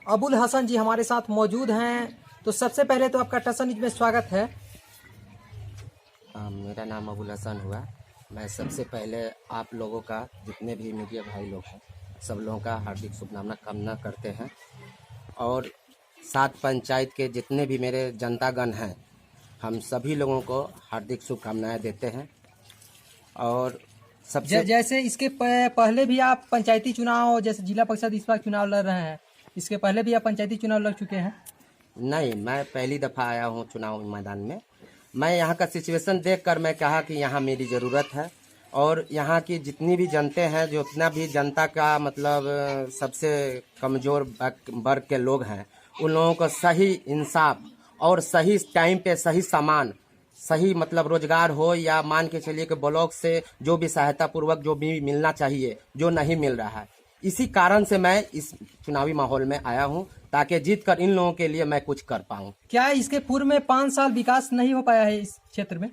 अबुल हसन जी हमारे साथ मौजूद हैं। तो सबसे पहले तो आपका टसन न्यूज में स्वागत है। मेरा नाम अबुल हसन हुआ। मैं सबसे पहले आप लोगों का, जितने भी मीडिया भाई लोग हैं, सब लोगों का हार्दिक शुभकामना कामना करते हैं। और 7 पंचायत के जितने भी मेरे जनतागण हैं, हम सभी लोगों को हार्दिक शुभकामनाएं देते हैं। और सबसे जैसे इसके पहले भी आप पंचायती चुनाव, जैसे जिला परिषद इस बार चुनाव लड़ रहे हैं, इसके पहले भी आप पंचायती चुनाव लड़ चुके हैं? नहीं, मैं पहली दफ़ा आया हूँ चुनाव मैदान में। मैं यहाँ का सिचुएशन देखकर मैं कहा कि यहाँ मेरी ज़रूरत है। और यहाँ की जितनी भी जनते हैं, जो उतना भी जनता का मतलब सबसे कमज़ोर वर्ग के लोग हैं, उन लोगों को सही इंसाफ और सही टाइम पे सही सामान, सही मतलब रोजगार हो, या मान के चलिए कि ब्लॉक से जो भी सहायता पूर्वक जो भी मिलना चाहिए, जो नहीं मिल रहा है। इसी कारण से मैं इस चुनावी माहौल में आया हूं, ताकि जीत कर इन लोगों के लिए मैं कुछ कर पाऊं। क्या इसके पूर्व में 5 साल विकास नहीं हो पाया है इस क्षेत्र में?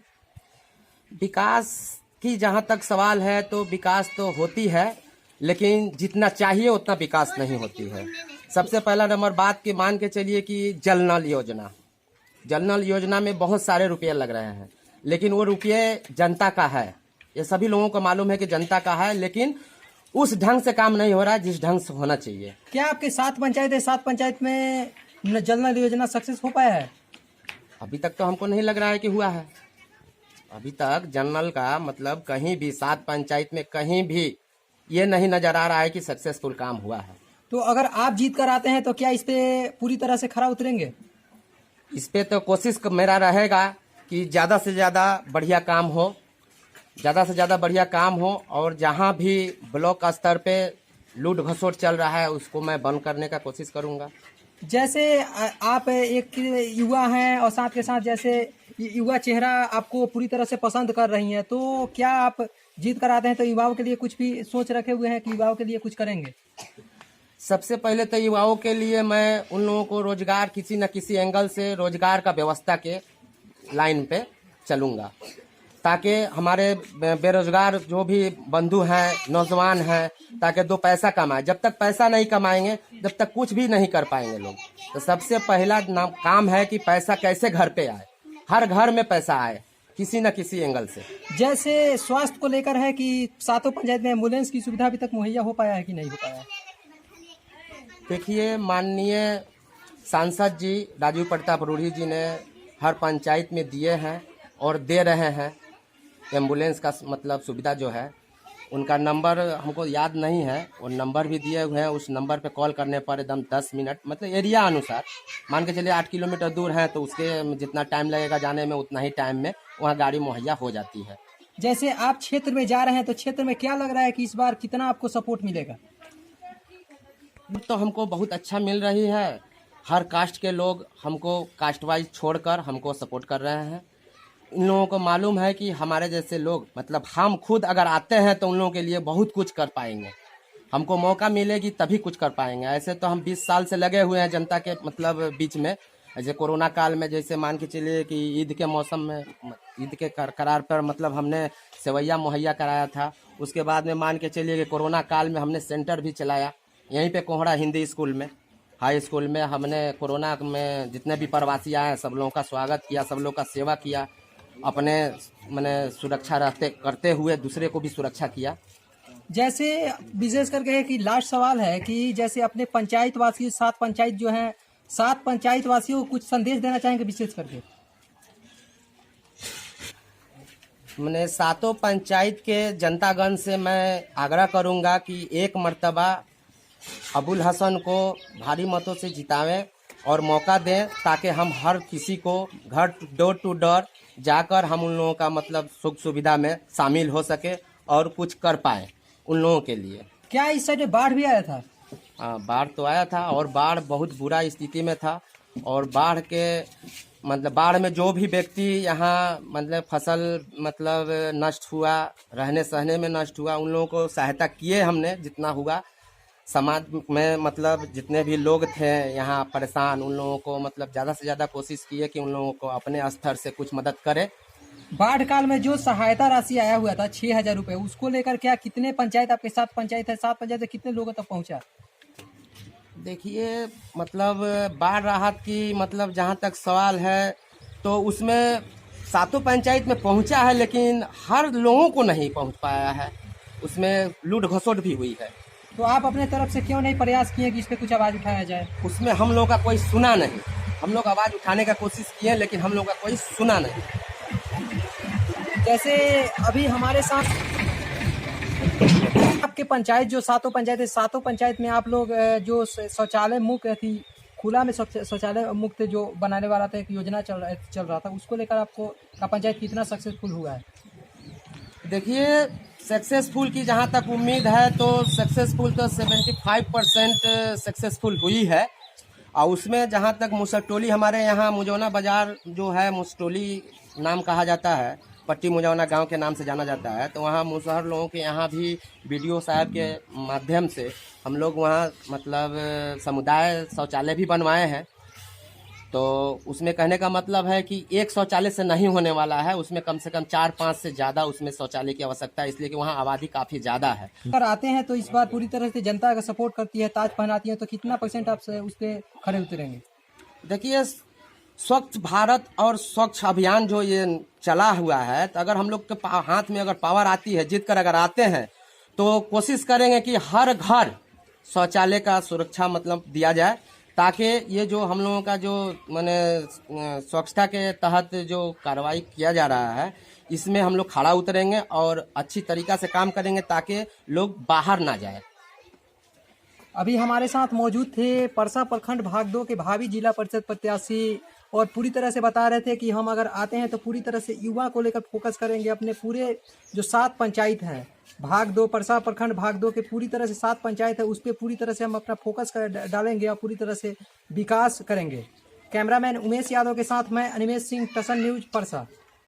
विकास की जहां तक सवाल है तो विकास तो होती है, लेकिन जितना चाहिए उतना विकास नहीं होती है। सबसे पहला नंबर बात कि मान के चलिए कि जल नल योजना में बहुत सारे रुपये लग रहे हैं, लेकिन वो रुपये जनता का है, ये सभी लोगों को मालूम है कि जनता का है, लेकिन उस ढंग से काम नहीं हो रहा है जिस ढंग से होना चाहिए। क्या आपके 7 पंचायत है, 7 पंचायत में जल नल योजना सक्सेस हो पाया है? अभी तक तो हमको नहीं लग रहा है कि हुआ है। अभी तक जल नल का मतलब कहीं भी 7 पंचायत में कहीं भी ये नहीं नजर आ रहा है कि सक्सेसफुल काम हुआ है। तो अगर आप जीत कर आते हैं तो क्या इस पे पूरी तरह से खरा उतरेंगे? इस पे तो कोशिश मेरा रहेगा कि ज़्यादा से ज़्यादा बढ़िया काम हो, ज़्यादा से ज़्यादा बढ़िया काम हो। और जहाँ भी ब्लॉक स्तर पे लूट घसोट चल रहा है उसको मैं बंद करने का कोशिश करूँगा। जैसे आप एक युवा हैं और साथ के साथ जैसे युवा चेहरा आपको पूरी तरह से पसंद कर रही हैं, तो क्या आप जीत कर आते हैं तो युवाओं के लिए कुछ भी सोच रखे हुए हैं कि युवाओं के लिए कुछ करेंगे? सबसे पहले तो युवाओं के लिए मैं उन लोगों को रोजगार, किसी न किसी एंगल से रोजगार का व्यवस्था के लाइन पे चलूँगा, ताकि हमारे बेरोजगार जो भी बंधु हैं, नौजवान हैं, ताकि 2 पैसा कमाएं। जब तक पैसा नहीं कमाएंगे, जब तक कुछ भी नहीं कर पाएंगे लोग। तो सबसे पहला काम है कि पैसा कैसे घर पे आए, हर घर में पैसा आए किसी न किसी एंगल से। जैसे स्वास्थ्य को लेकर है कि 7 पंचायत में एम्बुलेंस की सुविधा अभी तक मुहैया हो पाया है कि नहीं हो पाया है? देखिए, माननीय सांसद जी राजू प्रताप रूढ़ी जी ने हर पंचायत में दिए हैं और दे रहे हैं एम्बुलेंस का मतलब सुविधा जो है। उनका नंबर हमको याद नहीं है, वो नंबर भी दिए हुए हैं। उस नंबर पे कॉल करने पर एकदम 10 मिनट मतलब एरिया अनुसार मान के चलिए 8 किलोमीटर दूर है तो उसके जितना टाइम लगेगा जाने में, उतना ही टाइम में वहाँ गाड़ी मुहैया हो जाती है। जैसे आप क्षेत्र में जा रहे हैं तो क्षेत्र में क्या लग रहा है कि इस बार कितना आपको सपोर्ट मिलेगा? तो हमको बहुत अच्छा मिल रही है। हर कास्ट के लोग हमको कास्ट वाइज छोड़कर हमको सपोर्ट कर रहे हैं। इन लोगों को मालूम है कि हमारे जैसे लोग मतलब हम खुद अगर आते हैं तो उन लोगों के लिए बहुत कुछ कर पाएंगे। हमको मौका मिलेगी तभी कुछ कर पाएंगे। ऐसे तो हम 20 साल से लगे हुए हैं जनता के मतलब बीच में। ऐसे कोरोना काल में जैसे मान के चलिए कि ईद के मौसम में, ईद के करार पर मतलब हमने सेवैया मुहैया कराया था। उसके बाद में मान के चलिए कि कोरोना काल में हमने सेंटर भी चलाया यहीं पे कोहड़ा हिंदी स्कूल में, हाई स्कूल में। हमने कोरोना में जितने भी प्रवासी आए सब लोगों का स्वागत किया, सब लोगों का सेवा किया, अपने मैंने सुरक्षा करते हुए दूसरे को भी सुरक्षा किया। जैसे विशेष करके है कि लास्ट सवाल है कि जैसे अपने पंचायत वासी 7 पंचायत जो हैं, 7 पंचायत वासियों को कुछ संदेश देना चाहेंगे विशेष करके? मैंने 7 पंचायत के जनतागण से मैं आग्रह करूंगा कि एक मर्तबा अबुल हसन को भारी मतों से जितावें और मौका दें, ताकि हम हर किसी को घर डोर टू डोर जाकर हम उन लोगों का मतलब सुख सुविधा में शामिल हो सके और कुछ कर पाए उन लोगों के लिए। क्या इस साइड बाढ़ भी आया था? बाढ़ तो आया था और बाढ़ बहुत बुरा स्थिति में था। और बाढ़ के मतलब बाढ़ में जो भी व्यक्ति यहाँ मतलब फसल मतलब नष्ट हुआ, रहने सहने में नष्ट हुआ, उन लोगों को सहायता किए हमने जितना हुआ। समाज में मतलब जितने भी लोग थे यहाँ परेशान, उन लोगों को मतलब ज़्यादा से ज़्यादा कोशिश किए कि उन लोगों को अपने स्तर से कुछ मदद करें। बाढ़ काल में जो सहायता राशि आया हुआ था 6,000 रुपये, उसको लेकर क्या कितने पंचायत, आपके 7 पंचायत है, 7 पंचायत से कितने लोगों तक पहुँचा? देखिए मतलब बाढ़ राहत की मतलब जहाँ तक सवाल है तो उसमें सातों पंचायत में पहुंचा है, लेकिन हर लोगों को नहीं पहुंच पाया है। उसमें लूट घसोट भी हुई है। तो आप अपने तरफ से क्यों नहीं प्रयास किए कि इस पे कुछ आवाज उठाया जाए? उसमें हम लोग का कोई सुना नहीं। हम लोग आवाज़ उठाने का कोशिश किए, लेकिन हम लोग का कोई सुना नहीं। जैसे अभी हमारे साथ आपके पंचायत जो सातों पंचायत है, सातों पंचायत में आप लोग जो शौचालय मुक्त थी, खुला में शौचालय मुक्त जो बनाने वाला था, एक योजना चल रहा था, उसको लेकर आपको का पंचायत कितना सक्सेसफुल हुआ है? देखिए सक्सेसफुल की जहाँ तक उम्मीद है तो सक्सेसफुल तो 75% सक्सेसफुल हुई है। और उसमें जहाँ तक मुसटोली हमारे यहाँ मुजौना बाजार जो है, मुसटोली नाम कहा जाता है, पट्टी मुजौना गांव के नाम से जाना जाता है, तो वहाँ मुसहर लोगों के यहाँ भी बीडीओ साहब के माध्यम से हम लोग वहाँ मतलब समुदाय शौचालय भी बनवाए हैं। तो उसमें कहने का मतलब है कि एक शौचालय से नहीं होने वाला है, उसमें कम से कम 4-5 से ज़्यादा उसमें शौचालय की आवश्यकता है, इसलिए कि वहाँ आबादी काफ़ी ज़्यादा है। अगर आते हैं तो इस बार पूरी तरह से जनता का सपोर्ट करती है, ताज पहनाती है, तो कितना % आप उस पर खड़े उतरेंगे? देखिए स्वच्छ भारत और स्वच्छ अभियान जो ये चला हुआ है, तो अगर हम लोग के हाथ में अगर पावर आती है, जीत कर अगर आते हैं, तो कोशिश करेंगे कि हर घर शौचालय का सुरक्षा मतलब दिया जाए, ताकि ये जो हम लोगों का जो माने स्वच्छता के तहत जो कार्रवाई किया जा रहा है, इसमें हम लोग खड़ा उतरेंगे और अच्छी तरीक़ा से काम करेंगे ताकि लोग बाहर ना जाए। अभी हमारे साथ मौजूद थे परसा प्रखंड भाग 2 के भावी जिला परिषद प्रत्याशी, और पूरी तरह से बता रहे थे कि हम अगर आते हैं तो पूरी तरह से युवा को लेकर फोकस करेंगे। अपने पूरे जो 7 पंचायत हैं भाग 2, परसा प्रखंड भाग 2 के पूरी तरह से 7 पंचायत है, उस पर पूरी तरह से हम अपना फोकस डालेंगे और पूरी तरह से विकास करेंगे। कैमरामैन उमेश यादव के साथ मैं अनिमेश सिंह, टसन न्यूज, परसा।